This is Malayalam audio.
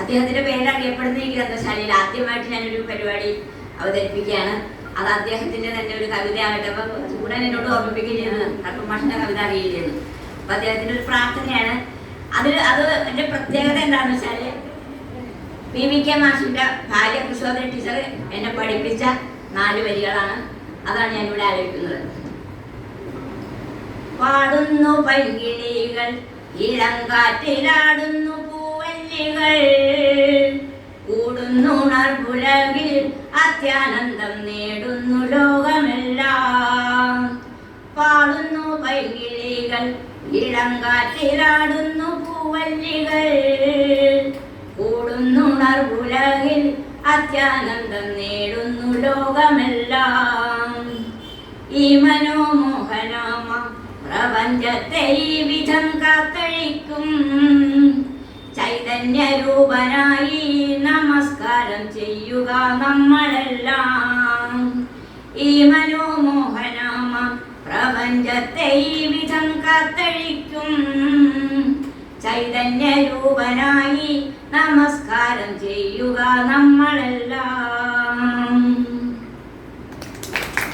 അദ്ദേഹത്തിന്റെ പേരിൽ അറിയപ്പെടുന്ന ഈ ഗ്രന്ഥശാലയിൽ ആദ്യമായിട്ട് ഞാനൊരു പരിപാടി അവതരിപ്പിക്കുകയാണ്. അത് അദ്ദേഹത്തിന്റെ തന്നെ ഒരു കവിതയാകട്ടെ. അപ്പൊ ചൂടൻ എന്നോട് ഓർമ്മിപ്പിക്കുകയും ചെയ്യുന്നത് കർപ്പമാഷിന്റെ കവിത അറിയില്ലെന്ന്. അപ്പൊ അദ്ദേഹത്തിന്റെ ഒരു പ്രാർത്ഥനയാണ് അത് എന്റെ പ്രത്യേകത എന്താണെന്ന് വെച്ചാല് PVK മാഷിന്റെ ഭാര്യ കൃഷ്ണോദരി ടീച്ചർ എന്നെ പഠിപ്പിച്ച 4 വരികളാണ്. അതാണ് ഞാൻ ഇവിടെ ആലോചിക്കുന്നത്. പാടുന്നു പൈങ്കിളികൾ, ഇളങ്കാറ്റിലാടുന്നു പൂവല്ലികൾ, കൂടുന്നു ഉണർവുലകിൽ അത്യാനന്ദം നേടുന്നു ലോകമെല്ലാം. പാടുന്നു പൈങ്കിളികൾ, ഇളങ്കാറ്റിലാടുന്നു പൂവല്ലികൾ, കൂടുന്നു ഉണർവുലകിൽ അത്യാനന്ദം നേടുന്നു ലോകമെല്ലാം. ഈ മനോമോഹനാമ പ്രപഞ്ചത്തെ ഈ വിധം കാത്തഴിക്കും ചൈതന്യരൂപനായി നമസ്കാരം ചെയ്യുക നമ്മളെല്ലാം. ഈ മനോമോഹനാമ പ്രപഞ്ചത്തെ ഈ വിധം കാത്തഴിക്കും ചൈതന്യരൂപനായി നമസ്കാരം ചെയ്യുക നമ്മളെല്ലാം.